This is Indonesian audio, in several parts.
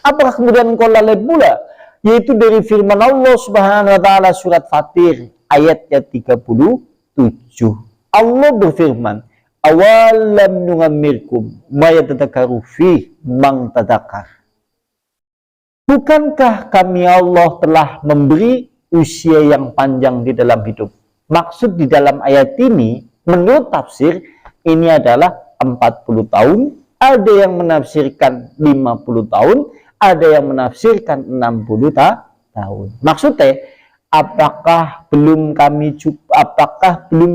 Apakah kemudian engkau lalai pula? Yaitu dari firman Allah Subhanahu wa taala surat Fatir ayatnya 37. Allah berfirman, awalam nungammirkum ma yatadakkaru fi man tadakkar. Bukankah kami Allah telah memberi usia yang panjang di dalam hidup? Maksud di dalam ayat ini, menurut tafsir, ini adalah 40 tahun, ada yang menafsirkan 50 tahun, ada yang menafsirkan 60 tahun. Maksudnya, apakah belum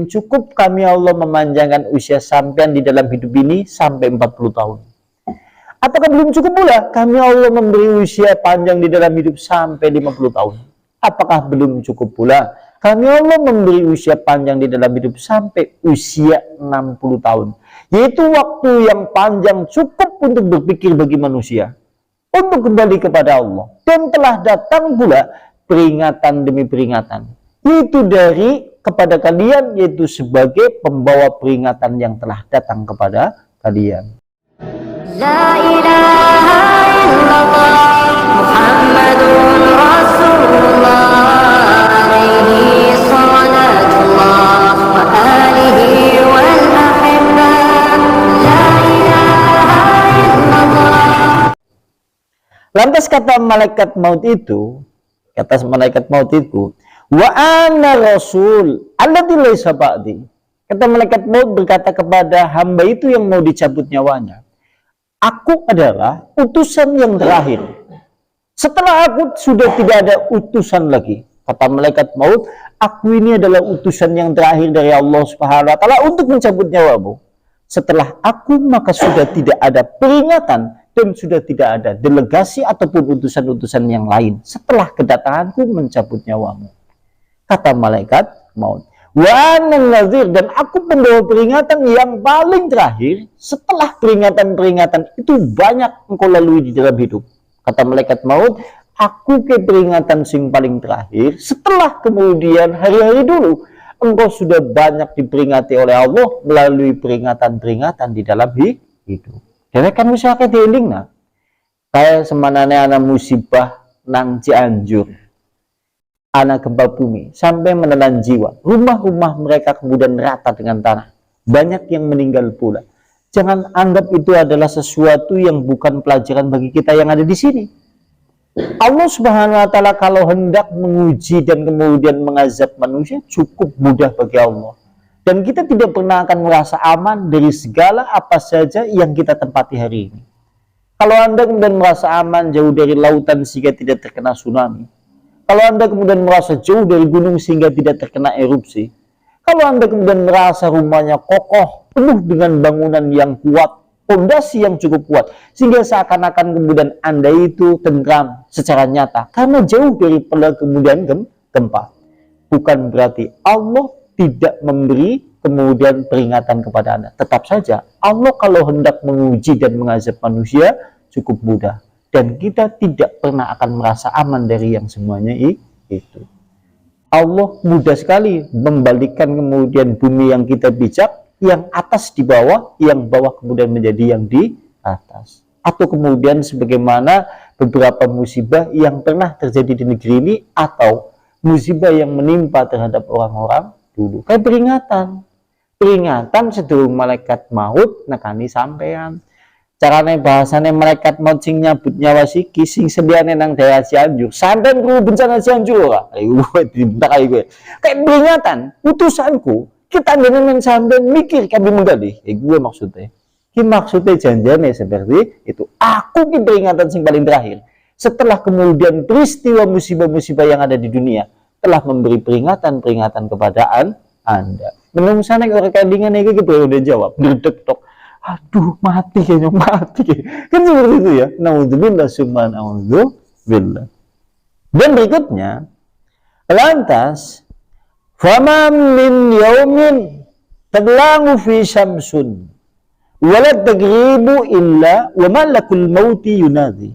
cukup kami Allah memanjangkan usia sampean di dalam hidup ini sampai 40 tahun? Apakah belum cukup pula kami Allah memberi usia panjang di dalam hidup sampai 50 tahun? Apakah belum cukup pula kami Allah memberi usia panjang di dalam hidup sampai usia 60 tahun? Yaitu waktu yang panjang cukup untuk berpikir bagi manusia, untuk kembali kepada Allah. Dan telah datang pula peringatan demi peringatan, yaitu dari kepada kalian, yaitu sebagai pembawa peringatan yang telah datang kepada kalian. La ilaha illallah Muhammadun Rasulullah alaihi salatullah wa alihi wal ahibbah. La ilaha illallah. Lantas kata malaikat maut itu, wa ana rasul alladzi laysa ba'di. Kata malaikat maut berkata kepada hamba itu yang mau dicabut nyawanya, aku adalah utusan yang terakhir. Setelah aku sudah tidak ada utusan lagi. Kata malaikat maut, aku ini adalah utusan yang terakhir dari Allah Subhanahu wa taala untuk mencabut nyawamu. Setelah aku maka sudah tidak ada peringatan dan sudah tidak ada delegasi ataupun utusan-utusan yang lain setelah kedatanganku mencabut nyawamu. Kata malaikat maut, wa nazir, dan aku pembawa peringatan yang paling terakhir setelah peringatan-peringatan itu banyak engkau lalui di dalam hidup. Kata malaikat maut, aku ke peringatan sing paling terakhir setelah kemudian hari-hari dulu engkau sudah banyak diperingati oleh Allah melalui peringatan-peringatan di dalam hidup. Dan kan misalnya dieling nah, kayak semanane anak musibah nang Cianjur, anak gempa bumi sampai menelan jiwa, rumah-rumah mereka kemudian rata dengan tanah, banyak yang meninggal pula. Jangan anggap itu adalah sesuatu yang bukan pelajaran bagi kita yang ada di sini. Allah Subhanahu wa taala kalau hendak menguji dan kemudian mengazab manusia cukup mudah bagi Allah. Dan kita tidak pernah akan merasa aman dari segala apa saja yang kita tempati hari ini. Kalau Anda kemudian merasa aman jauh dari lautan sehingga tidak terkena tsunami, kalau Anda kemudian merasa jauh dari gunung sehingga tidak terkena erupsi, kalau Anda kemudian merasa rumahnya kokoh, penuh dengan bangunan yang kuat, fondasi yang cukup kuat, sehingga seakan-akan kemudian Anda itu tentram secara nyata, karena jauh dari kemudian gempa. Bukan berarti Allah tidak memberi kemudian peringatan kepada Anda. Tetap saja, Allah kalau hendak menguji dan mengazab manusia, cukup mudah. Dan kita tidak pernah akan merasa aman dari yang semuanya itu. Allah mudah sekali membalikkan kemudian bumi yang kita bijak, yang atas di bawah, yang bawah kemudian menjadi yang di atas. Atau kemudian sebagaimana beberapa musibah yang pernah terjadi di negeri ini, atau musibah yang menimpa terhadap orang-orang dulu. Kayak peringatan sedurung malaikat maut nekani sampean. Carane bahasane malaikat maut sing nyabut nyawa siki sing sediane nang daerah Cianjur, sampean kudu bencana Cianjur ora? Ayo dibentak ae kowe. Kayak peringatan, utusanku, kita dengan sampean mikir kami menggali. Gue maksudnya. Ki maksudnya janjane seperti itu. Aku ki peringatan sing paling terakhir. Setelah kemudian peristiwa musibah-musibah yang ada di dunia telah memberi peringatan-peringatan kepada Anda. Menurut sana orang kandingan ini kita udah jawab, berdek tok. Aduh, mati kayaknya, mati. Kan seperti itu ya. Naudzubillah summa naudzubillah. Dan berikutnya, lantas, fama min yaumin taglangu fi syamsun walad tagribu illa wa malakul mauti yunadi.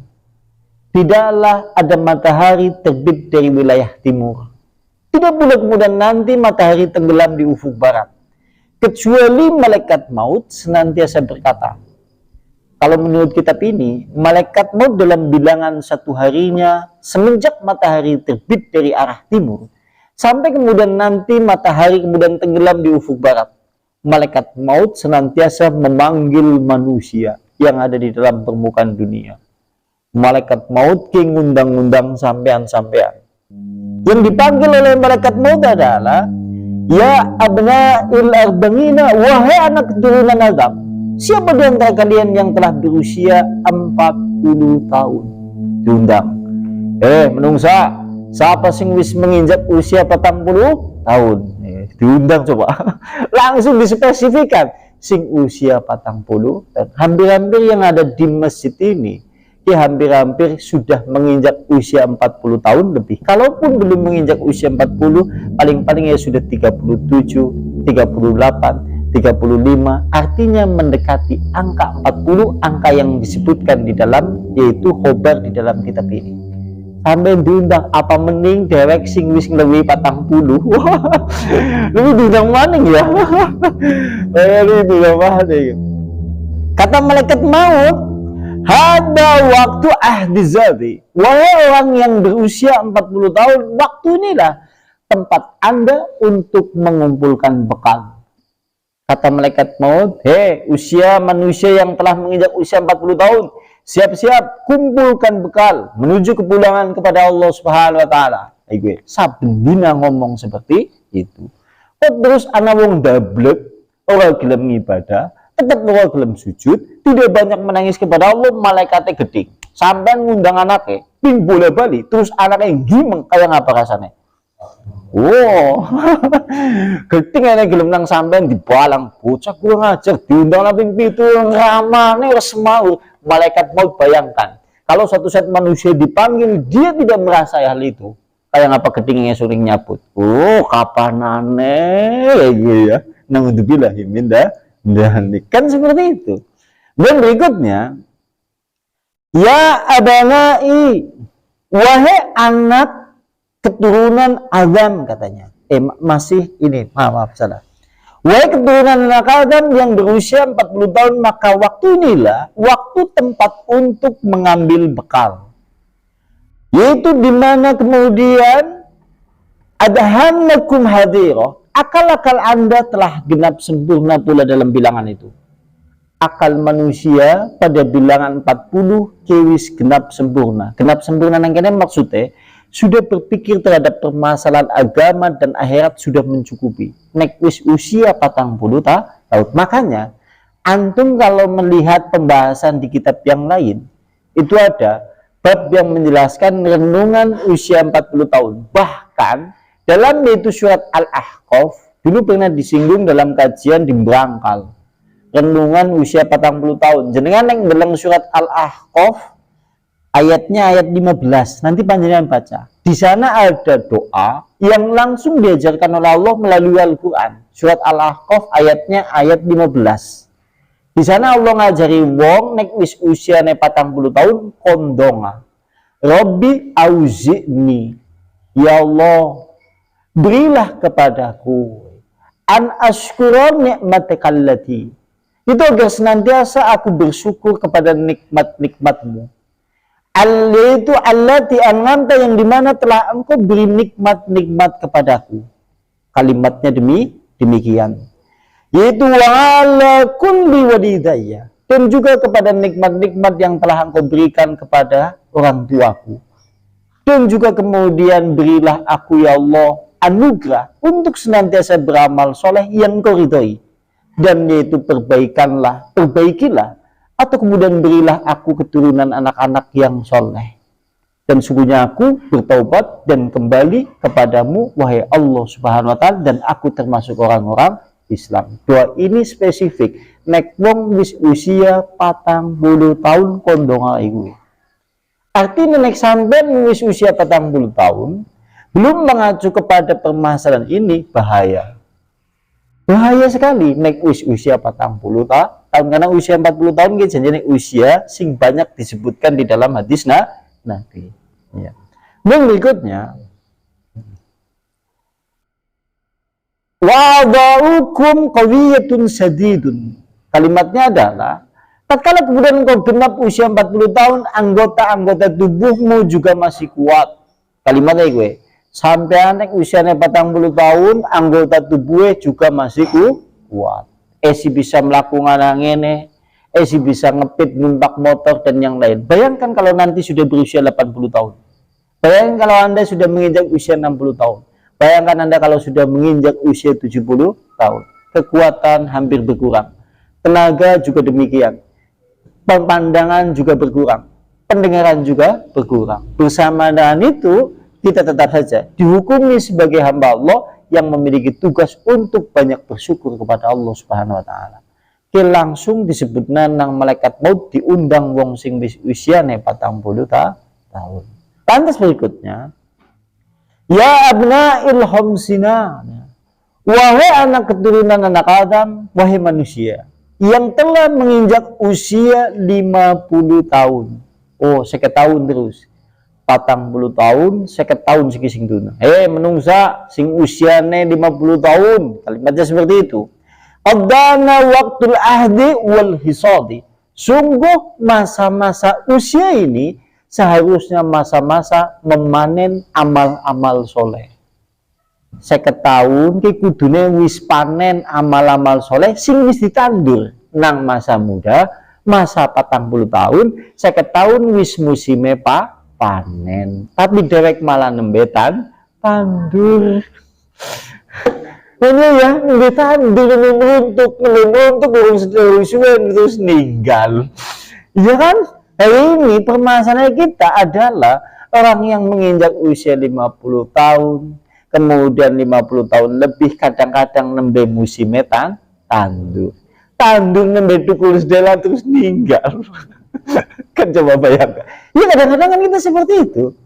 Tidaklah ada matahari terbit dari wilayah timur, tidak pula kemudian nanti matahari tenggelam di ufuk barat, kecuali malaikat maut senantiasa berkata, Kalau menurut kitab ini, malaikat maut dalam bilangan satu harinya semenjak matahari terbit dari arah timur sampai kemudian nanti matahari kemudian tenggelam di ufuk barat. Malaikat maut senantiasa memanggil manusia yang ada di dalam permukaan dunia. Malaikat maut ki ngundang-undang sampean-sampean. Yang dipanggil oleh malaikat maut adalah, ya abna'il arba'ina, wahai anak keturunan Adam. Siapa di antara kalian yang telah berusia 40 tahun? Diundang. Menungsa, siapa sing wis menginjak usia 40 tahun? Diundang coba. Langsung dispesifikan. Sing usia 40 dan hampir-hampir yang ada di masjid ini, ya hampir-hampir sudah menginjak usia 40 tahun lebih. Kalaupun belum menginjak usia 40, paling-paling ya sudah 37, 38, 35, artinya mendekati angka 40, angka yang disebutkan di dalam, yaitu khobar di dalam kitab ini. Sampai diundang, apa mending dewek sing wis lebih 40. Lebih diundang maning ya. Lebih diundang maning. Kata malaikat maut, hada waktu ahdi zati, wahai orang yang berusia 40 tahun, waktu inilah tempat Anda untuk mengumpulkan bekal. Kata malaikat maut, usia manusia yang telah menginjak usia 40 tahun, siap-siap kumpulkan bekal menuju kepulangan kepada Allah Subhanahu wa taala. Saben dina ngomong seperti itu. Terus ana wong dablek, ora gelem ibadah, tetap ora gelem sujud, tidak banyak menangis kepada Allah, malaikatnya geding. Sampai ngundang anaknya, ping bola bali, terus anaknya gimeng kayak ngapa rasanya? Wow, geding ana gelem nang sampean dibalang, bocah kurang ajar, diundang nang ping 7 ramane wis mau. Malaikat maut bayangkan, kalau suatu saat manusia dipanggil, dia tidak merasa hal itu. Kayak ngapa gedingnya sering nyabut. Kapanane ya. Naudzubillah min dzalik. Kan seperti itu. Dan berikutnya, ya abanai, wahai anak keturunan Adam, katanya. Masih ini, maaf salah. Wahai keturunan anak Adam yang berusia 40 tahun, maka waktu inilah waktu tempat untuk mengambil bekal. Yaitu dimana kemudian adhannakum hadira, akal-akal Anda telah genap sempurna pula dalam bilangan itu. Akal manusia pada bilangan 40 kewis genap sempurna. Genap sempurna nang kene maksudnya sudah berpikir terhadap permasalahan agama dan akhirat sudah mencukupi. Nek wis usia 40 tahun. Makanya antum kalau melihat pembahasan di kitab yang lain, itu ada bab yang menjelaskan renungan usia 40 tahun. Bahkan dalam itu surat Al-Ahqaf dulu pernah disinggung dalam kajian di Berangkal. Renungan usia 40 tahun. Jenengan yang dalam surat Al-Ahqaf ayatnya ayat 15. Nanti panjenengan baca. Di sana ada doa yang langsung diajarkan oleh Allah melalui Al-Qur'an. Surat Al-Ahqaf ayatnya ayat 15. Di sana Allah ngajari wong nek wis usiane 40 tahun kondonga. Rabbi auzi'ni, ya Allah, berilah kepadaku an ashkura ni'matakallati, itu agar senantiasa aku bersyukur kepada nikmat-nikmatmu. Allati allati an'amta, yang dimana telah engkau beri nikmat-nikmat kepadaku. Kalimatnya demikian. Yaitu wa'ala kulli walidayya, dan juga kepada nikmat-nikmat yang telah engkau berikan kepada orang tuaku. Dan juga kemudian berilah aku ya Allah anugerah untuk senantiasa beramal soleh yang kau ridhoi. Dan yaitu perbaikilah, atau kemudian berilah aku keturunan anak-anak yang soleh. Dan sungguhnya aku bertaubat dan kembali kepadamu, wahai Allah Subhanahu wa ta'ala, dan aku termasuk orang-orang Islam. Doa ini spesifik. Nek wong wis usia 40 tahun kondonga iku. Artinya nek sampean wis usia 40 tahun belum mengacu kepada permasalahan ini, bahaya. Bahaya sekali nek wis usia 40 tahun, karena usia 40 tahun gitu jadi usia sing banyak disebutkan di dalam hadis Nabi. Ya. Dan berikutnya, wada'ukum qawiyatun sadidun. Kalimatnya adalah, Tatkala kemudian engkau genap usia 40 tahun, anggota-anggota tubuhmu juga masih kuat. Kalimatnya gue, sampai anak usianya 40 tahun, anggota tubuhnya juga masih kuat. Esi bisa melakukan yang ini, Esi bisa ngepit, numpak motor, dan yang lain. Bayangkan kalau nanti sudah berusia 80 tahun. Bayangkan kalau Anda sudah menginjak usia 60 tahun. Bayangkan Anda kalau sudah menginjak usia 70 tahun. Kekuatan hampir berkurang. Tenaga juga demikian. Pemandangan juga berkurang, pendengaran juga berkurang. Bersama dengan itu, kita tetap saja dihukumi sebagai hamba Allah yang memiliki tugas untuk banyak bersyukur kepada Allah Subhanahu wa taala. Langsung disebutna nang malaikat maut diundang wong sing usiane 40 tahun. Lantas berikutnya, ya abna ilhamsina, wahai anak keturunan anak Adam, wahai manusia yang telah menginjak usia 50 tahun. Oh, 50 tahun terus. 40 tahun, 50 tahun sing duna. Menungsa sing usiane 50 tahun. Kalimatnya seperti itu. Qadana waqtul ahdi wal hisadi. Sungguh masa-masa usia ini seharusnya masa-masa memanen amal-amal soleh. 50 tahun ki kudune wis panen amal-amal soleh sing wis ditandur nang masa muda, masa 40 tahun, 50 tahun wis musime panen, tapi dewek malah nembetan tandur. Ini ya, nembe tandur untuk urung sesuai terus ninggal. Iya kan? Hari ini permasalahan kita adalah orang yang menginjak usia 50 tahun, kemudian 50 tahun lebih, kadang-kadang nembe musime tandur nembe tukul sedela terus ninggal. Kan coba bayangkan. Ya kadang-kadang kan kita seperti itu.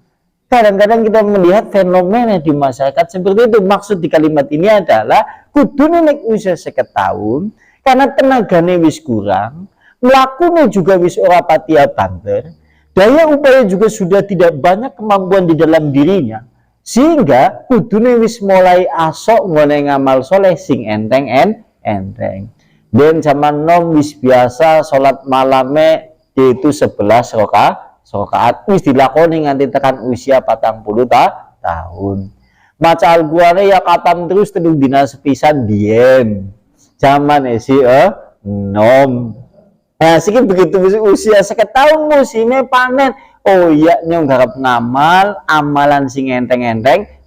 Kadang-kadang kita melihat fenomena di masyarakat seperti itu. Maksud di kalimat ini adalah kudune nek usia 50 tahun karena tenagane wis kurang, melakukannya juga wis ora pati banter, daya upaya juga sudah tidak banyak kemampuan di dalam dirinya. Sehingga kudune wis mulai asok ngone ngamal soleh sing enteng. Dan zaman nom wis biasa sholat malame yaitu 11 rakaat wis dilakoni nganti tekan usia 40 tahun. Maca Al-Qur'ane ya katam terus telung dina sepisan diem. Zaman nom. Nah, sikit begitu usia 50 tahun musimnya panen. Oh iya nyong garap ngamal amalan sing enteng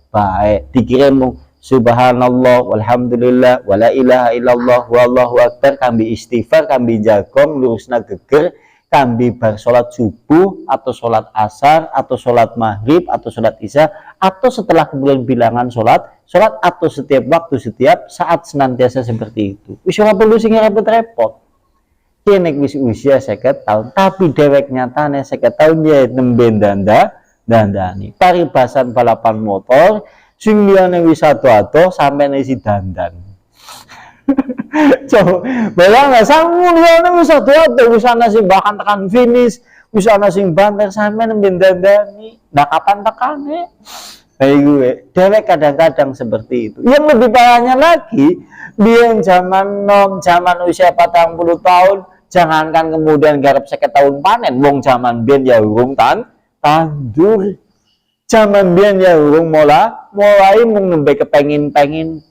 baik dikirim subhanallah walhamdulillah wala ilaha illallah wallahu akbar, kambi istighfar, kambi jagong lurusna geger, kambi bar sholat subuh atau sholat asar atau sholat maghrib atau sholat isya atau setelah kemudian bilangan sholat atau setiap waktu setiap saat senantiasa seperti itu. Wis ora perlu sing repot-repot. Kene wis usia 50 tahun tapi dewek nyatane 50 tahun ya nembe dandani paribasan balapan motor sing liyane wis ado-ado sampeyan isi dandan. Coba bayang sampeyan liyane wis ado-ado wis ana sing bahkan tekan finish, wis ana sing banter sampeyan nembe dandani. Nah kapan tekane? Gue dewek kadang-kadang seperti itu. Yang lebih parahnya lagi, biyen zaman usia 40 tahun, jangankan kemudian garap 50 tahun panen, wong zaman biyen ya urung tandur. Zaman biyen ya urung mulai mung nembe kepengin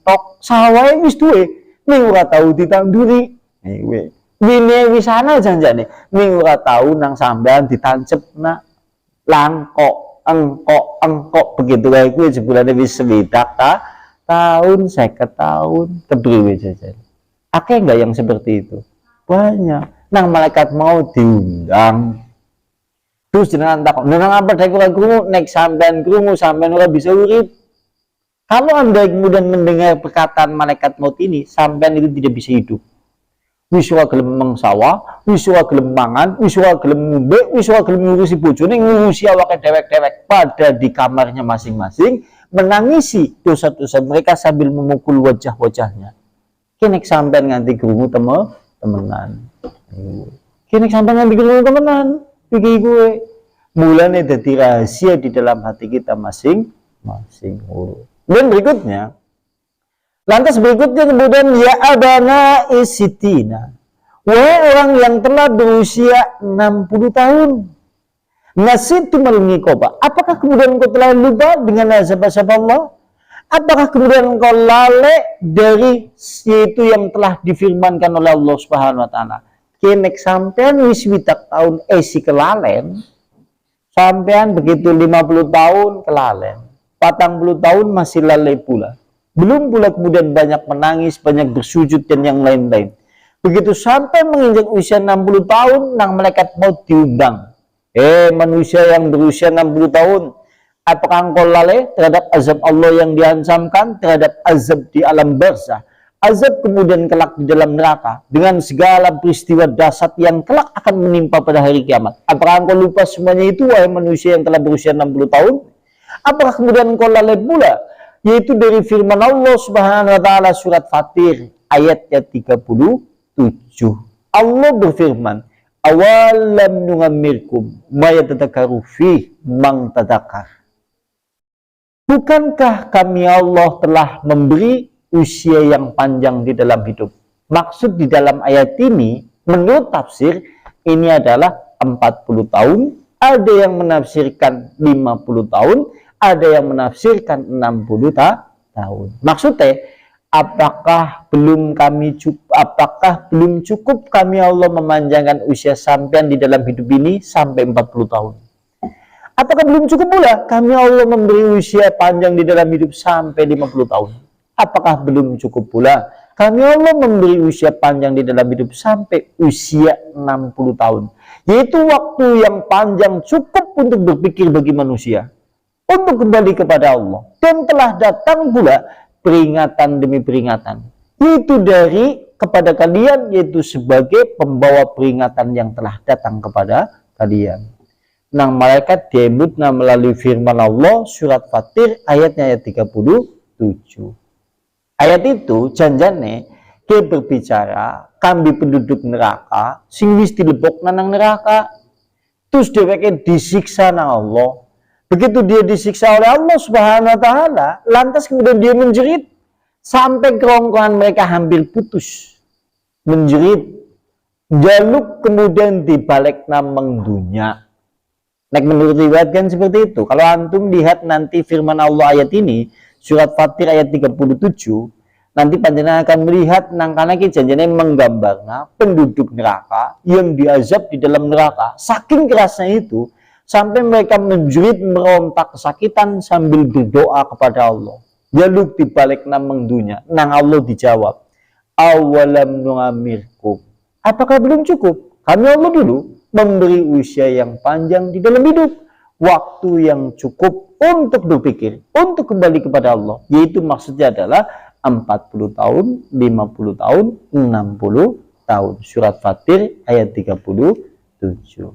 tok sawah wis duwe, ning ora tau ditanduri. Gue wine wis ana janjane, ning ora tau nang sampean ditancepna langkok engkok begitu kayak gue sebulan wis sewidak tahun 50 tahun kepriwe jajan. Akeh enggak yang seperti itu? Banyak. Nang malaikat mau diundang. Terus jenengan takon, "Nang apa dek ora krungu nek sampean krungu sampean ora bisa urip." Kalau Anda kemudian mendengar perkataan malaikat maut ini, sampean itu tidak bisa hidup. Wis ora gelem mengsawa, wis ora gelem mangan, wis ora gelem ngombe, wis ora gelem ngurusi bojone, ngurusi awake dewek-dewek pada di kamarnya masing-masing, menangisi dosa-dosa mereka sambil memukul wajah-wajahnya. Kene sampean nganti krungu temenan. Kene sampean nganti krungu temenan. Iki gue mulane dadi rahasia di dalam hati kita masing-masing. Dan berikutnya, lantas berikutnya kemudian ya abana isitina Wahai orang yang telah berusia 60 tahun, nasitu malnikoba. Apakah kemudian engkau telah lupa dengan azab-azab Allah? Apakah kemudian engkau lalai dari yaitu yang telah difirmankan oleh Allah Subhanahu wa taala? Kenek sampean wis witak tahun esi kelalen, sampean begitu 50 tahun kelalen, 40 tahun masih lalai pula. Belum pula kemudian banyak menangis, banyak bersujud dan yang lain-lain. Begitu sampai menginjak usia 60 tahun, nang malaikat maut diundang. Manusia yang berusia 60 tahun, apakah engkau lalai terhadap azab Allah yang diancamkan, terhadap azab di alam barzah, azab kemudian kelak di dalam neraka, dengan segala peristiwa dahsyat yang kelak akan menimpa pada hari kiamat? Apakah engkau lupa semuanya itu, wahai manusia yang telah berusia 60 tahun? Apakah kemudian engkau lalai pula, yaitu dari firman Allah Subhanahu wa taala surat Fatir ayatnya 37. Allah berfirman, awalam nungammirkum ma yatadakkaru fi man tadakkar. Bukankah kami Allah telah memberi usia yang panjang di dalam hidup? Maksud di dalam ayat ini, menurut tafsir, ini adalah 40 tahun, ada yang menafsirkan 50 tahun, ada yang menafsirkan 60 tahun. Maksudnya, apakah belum cukup kami Allah memanjangkan usia sampean di dalam hidup ini sampai 40 tahun? Apakah belum cukup pula kami Allah memberi usia panjang di dalam hidup sampai 50 tahun? Apakah belum cukup pula kami Allah memberi usia panjang di dalam hidup sampai usia 60 tahun? Yaitu waktu yang panjang cukup untuk berpikir bagi manusia, untuk kembali kepada Allah. Dan telah datang pula peringatan demi peringatan, yaitu dari kepada kalian, yaitu sebagai pembawa peringatan yang telah datang kepada kalian. Nang malaikat diemutna melalui firman Allah surat Fatir ayatnya ayat 37. Ayat itu janjane ke berbicara kambi penduduk neraka sing wis dilebokna nang neraka, terus dheweke disiksa nang Allah. Begitu dia disiksa oleh Allah Subhanahu wa taala, lantas kemudian dia menjerit sampai kerongkongan mereka hampir putus. Menjerit, jaluk kemudian dibalik namang dunia. Nek menurut riwayat kan seperti itu. Kalau antum lihat nanti firman Allah ayat ini, surat Fatir ayat 37, nanti panjenengan akan melihat nang kana ki janjane menggambarna penduduk neraka yang diazab di dalam neraka. Saking kerasnya itu, sampai mereka menjerit merontak kesakitan sambil berdoa kepada Allah. Jaluk dibalik namang dunia. Nang Allah dijawab, awalam nu'amirkum. Apakah belum cukup? Kami Allah dulu memberi usia yang panjang di dalam hidup, waktu yang cukup untuk berpikir, untuk kembali kepada Allah, yaitu maksudnya adalah 40 tahun, 50 tahun, 60 tahun. Surat Fatir ayat 37.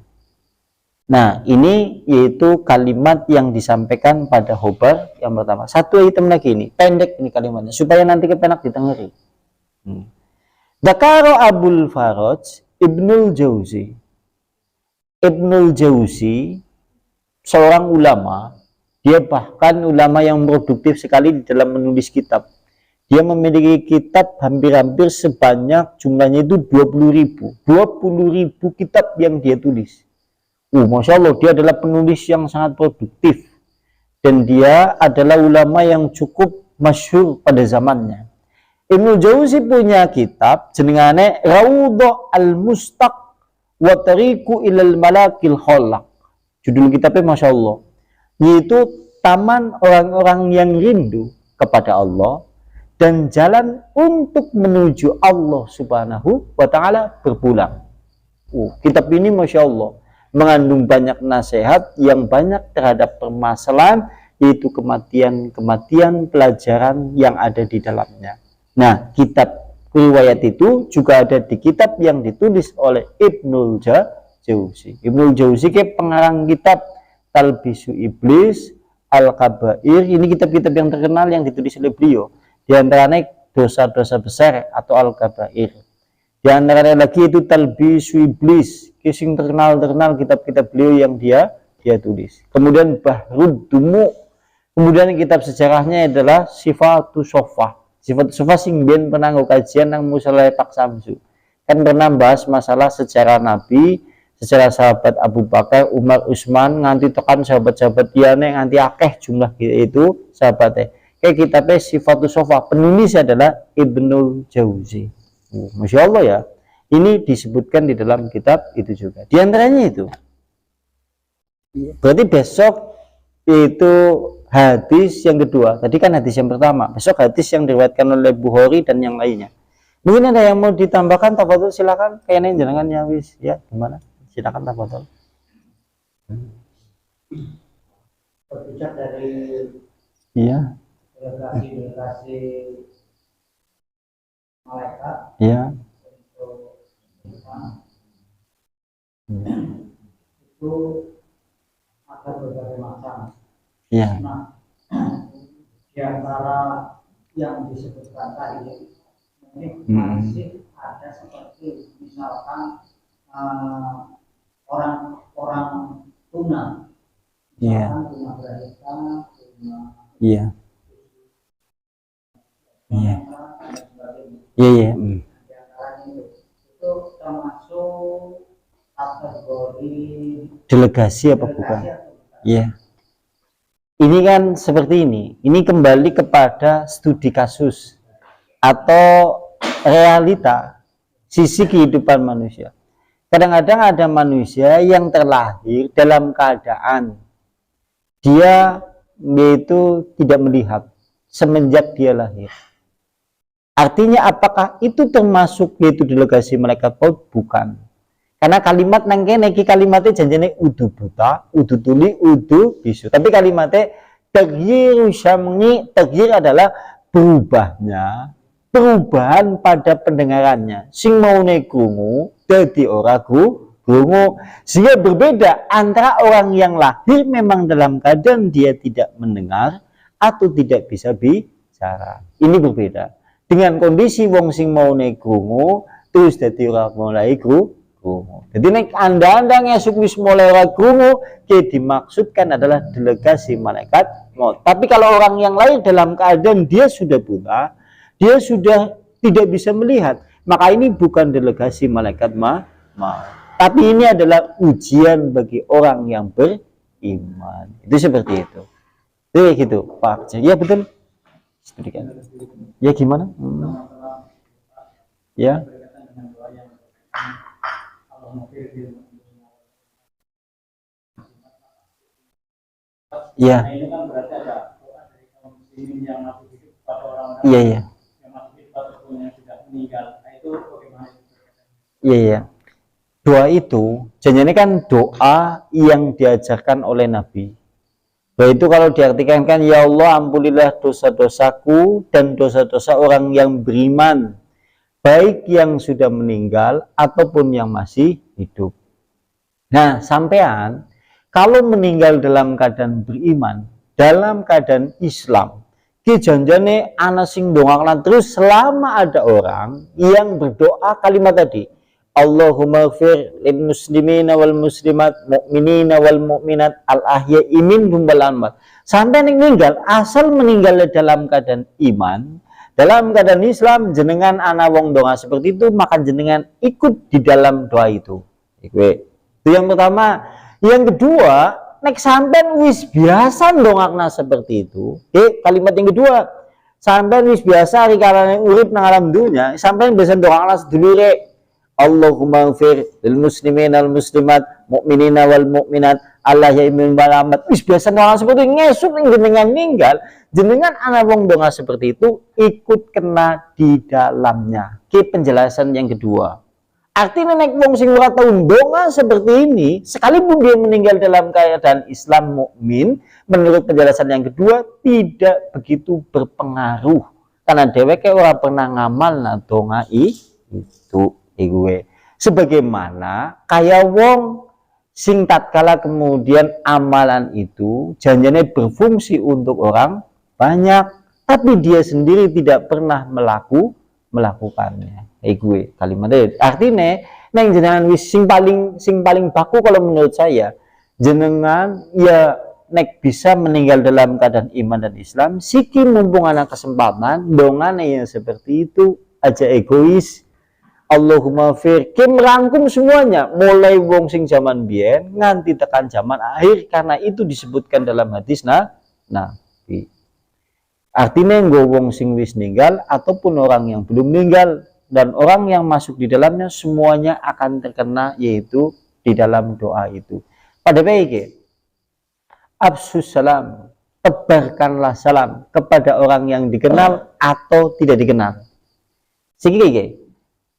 Nah, ini yaitu kalimat yang disampaikan pada khobar yang pertama. Satu item lagi ini, pendek ini kalimatnya, supaya nanti kepenak ditengeri. Dakaro Abul Faraj Ibnul Jauzi. Ibnul Jauzi seorang ulama, dia bahkan ulama yang produktif sekali di dalam menulis kitab. Dia memiliki kitab hampir-hampir sebanyak jumlahnya itu 20.000 kitab yang dia tulis. Masya Allah, dia adalah penulis yang sangat produktif dan dia adalah ulama yang cukup masyhur pada zamannya. Ibnul Jauzi punya kitab jenengane Raudhah Al-Mustaq wa Tariqu ilal Malakil Khalaq. Judul kitabnya Masya Allah, yaitu taman orang-orang yang rindu kepada Allah dan jalan untuk menuju Allah Subhanahu wa ta'ala berpulang. Kitab ini Masya Allah mengandung banyak nasihat yang banyak terhadap permasalahan, yaitu kematian pelajaran yang ada di dalamnya. Nah, kitab riwayat itu juga ada di kitab yang ditulis oleh Ibnul Jauzi. Ibnul Jauzi ke pengarang kitab Talbisu Iblis, Al-Kabair. Ini kitab-kitab yang terkenal yang ditulis oleh beliau. Di antaranya dosa-dosa besar atau Al-Kabair. Di antaranya lagi itu Talbisu Iblis, kising terkenal kitab-kitab beliau yang dia tulis. Kemudian Bahrud Dumu. Kemudian kitab sejarahnya adalah Sifatus Sofah. Sifat sing ben penanggo kajian nang musala Pak Samsu. Kan pernah bahas masalah sejarah Nabi, sejarah sahabat Abu Bakar, Umar, Utsman, nganti tekan sahabat-sahabat liyane nganti akeh jumlah itu sahabatnya. Kayak kitabnya Sifatus Sofa, penulis adalah Ibnu Jauzi. Masya Allah ya. Ini disebutkan di dalam kitab itu juga. Di antaranya itu. Berarti besok itu hadis yang kedua. Tadi kan hadis yang pertama. Besok hadis yang diriwayatkan oleh Bukhari dan yang lainnya. Mungkin ada yang mau ditambahkan, tafadhol silakan. Kayaknya jangan ya wis ya gimana? Silakan tafadhol. Berbicara dari Iya. delegasi malaikat. Iya. Itu ada berbagai macam. Iya. Nah, di antara yang disebutkan tadi ini masih ada seperti misalkan orang-orang tuna, misalkan tuna berita, tuna Iya. Iya. Iya. di antaranya itu termasuk kategori Delegasi apa bukan? Iya. Ini kan seperti ini. Ini kembali kepada studi kasus atau realita sisi kehidupan manusia. Kadang-kadang ada manusia yang terlahir dalam keadaan dia yaitu tidak melihat semenjak dia lahir. Artinya apakah itu termasuk yaitu delegasi malaikat maut? Bukan. Karena kalimat nang kene iki kalimatnya janjane udu buta, udu tuli, udu bisu. Tapi kalimatnya tagyiru syam'i, tagyir adalah berubahnya, perubahan pada pendengarannya. Sing maune krungu dadi ora krungu. Sehingga berbeda antara orang yang lahir memang dalam keadaan dia tidak mendengar atau tidak bisa bicara. Ini berbeda. Dengan kondisi wong sing maune krungu terus dadi ora mulai krungu. Jadi nek anda ngesuk wis mulai ora krungu, dimaksudkan adalah delegasi malaikat maut. Tapi kalau orang yang lahir dalam keadaan dia sudah buta, dia sudah tidak bisa melihat, maka ini bukan delegasi malaikat maut. Tapi ini adalah ujian bagi orang yang beriman. Itu seperti itu. Jadi gitu, Pak. Ya betul. Studikan. Ya gimana? Ya. Iya. ini kan berarti ada doa dari kaum muslimin yang masih hidup pada orang-orang Iya. yang masih hidup ataupun yang sudah meninggal. Nah itu bagaimana? Iya. Doa itu, janjinya kan doa yang diajarkan oleh Nabi. Doa itu kalau diartikan kan, ya Allah ampunilah dosa-dosaku dan dosa-dosa orang yang beriman, baik yang sudah meninggal ataupun yang masih hidup. Nah, sampean kalau meninggal dalam keadaan beriman, dalam keadaan Islam, ki janjane ana sing ndongakna terus selama ada orang yang berdoa kalimat tadi. Allahumma ighfir lil muslimina wal muslimat, mu'minina wal mu'minat, al ahya'i minhum wal amwat. Sampai meninggal, asal meninggal dalam keadaan iman, dalam keadaan Islam, jenengan ana wong donga seperti itu, maka jenengan ikut di dalam doa itu. Itu yang pertama. Yang kedua, nek sampean wis biasa ndongakna seperti itu. Kalimat yang kedua, sampean wis biasa rikala urip nang alam dunya, sampean bisa ndongakna sedulure. Allahumma ighfir lil muslimina wal muslimat, mu'minina wal mu'minat, Allah ya imin balamat. Wis biasa ndongakna seperti itu, ngesuk jenengan ninggal, jenengan ana wong donga seperti itu ikut kena di dalamnya. Penjelasan yang kedua. Artinya nek wong sing ora tau ndonga seperti ini, sekalipun dia meninggal dalam keadaan Islam mukmin, menurut penjelasan yang kedua tidak begitu berpengaruh karena dheweke ora pernah ngamal na donga itu gue. Sebagaimana kaya wong sing tatkala kemudian amalan itu janjane berfungsi untuk orang banyak, tapi dia sendiri tidak pernah melakukannya. Gue kalimatnya artinya neng jenengan wis sing paling baku kalau menurut saya jenengan ya nek bisa meninggal dalam keadaan iman dan Islam siki mumpung anak kesempatan dongane yang seperti itu aja egois Allahumma fir, ki merangkum semuanya, mulai wong sing zaman biyen nganti tekan zaman akhir, karena itu disebutkan dalam hadis Nabi. Artinya wong sing wis ninggal ataupun orang yang belum meninggal dan orang yang masuk di dalamnya semuanya akan terkena, yaitu di dalam doa itu. Pada baik, absus salam, tebarkanlah salam kepada orang yang dikenal atau tidak dikenal. Siki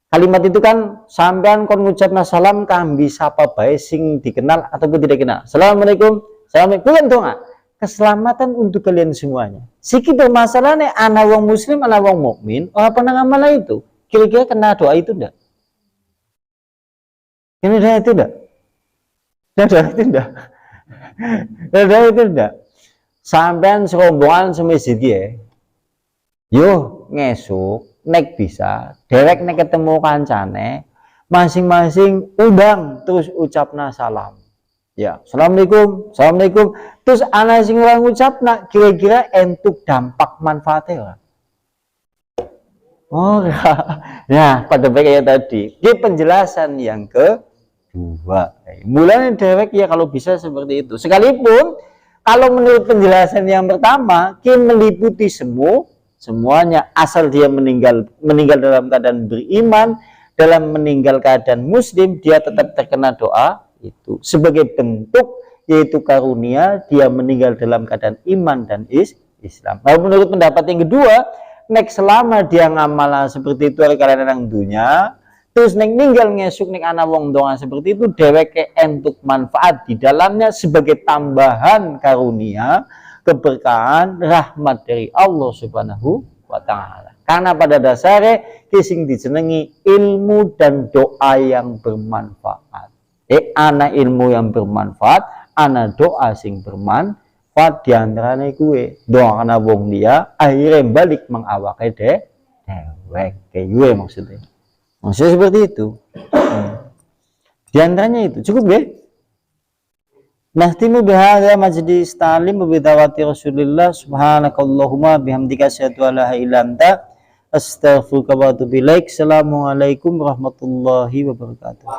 kalimat itu kan sampean kon ngucapna salam kambi sapa bae sing dikenal ataupun tidak dikenal. Assalamualaikum, assalamualaikum doa. Keselamatan untuk kalian semuanya. Siki bermasalahnya ana wong muslim, ana wong mukmin, apa pernah ngamal itu? Kira-kira kena doa itu enggak? Kena doa itu enggak? Kena doa itu enggak? Kena doa itu enggak? Sampean serombongan semasjid ya. Yo ngesuk nek bisa dewek nek ketemu kancane masing-masing undang terus ucapna salam. Ya, assalamualaikum, assalamualaikum. Terus ana sing ora ngucapna kira-kira entuk dampak manfaatnya. Oh, ya pada baiknya tadi. Di penjelasan yang kedua. Mulanya dewek ya kalau bisa seperti itu. Sekalipun kalau menurut penjelasan yang pertama, ki meliputi semuanya, asal dia meninggal dalam keadaan beriman, dalam meninggal keadaan muslim, dia tetap terkena doa itu sebagai bentuk yaitu karunia dia meninggal dalam keadaan iman dan Islam. Nah, menurut pendapat yang kedua, nek selama dia ngamal seperti itu kalian orang dunia, terus nek ninggal ngesuk nek ana wong doa seperti itu dheweke entuk manfaat di dalamnya sebagai tambahan karunia, keberkahan, rahmat dari Allah Subhanahu wa taala. Karena pada dasarnya kising dijenengi ilmu dan doa yang bermanfaat. Ana ilmu yang bermanfaat, ana doa sing bermanfaat, diantaranya kue doa karena wong dia akhirnya balik mengawake dewek kayak gue maksudnya seperti itu. Diantaranya itu cukup ya. Nahtimu bihadza majlis ta'lim bidawati Rasulillah subhanakallahumma bihamdika asyhadu an la ilaha illa anta astaghfiruka wa atubu ilaik. Assalamualaikum warahmatullahi wabarakatuh.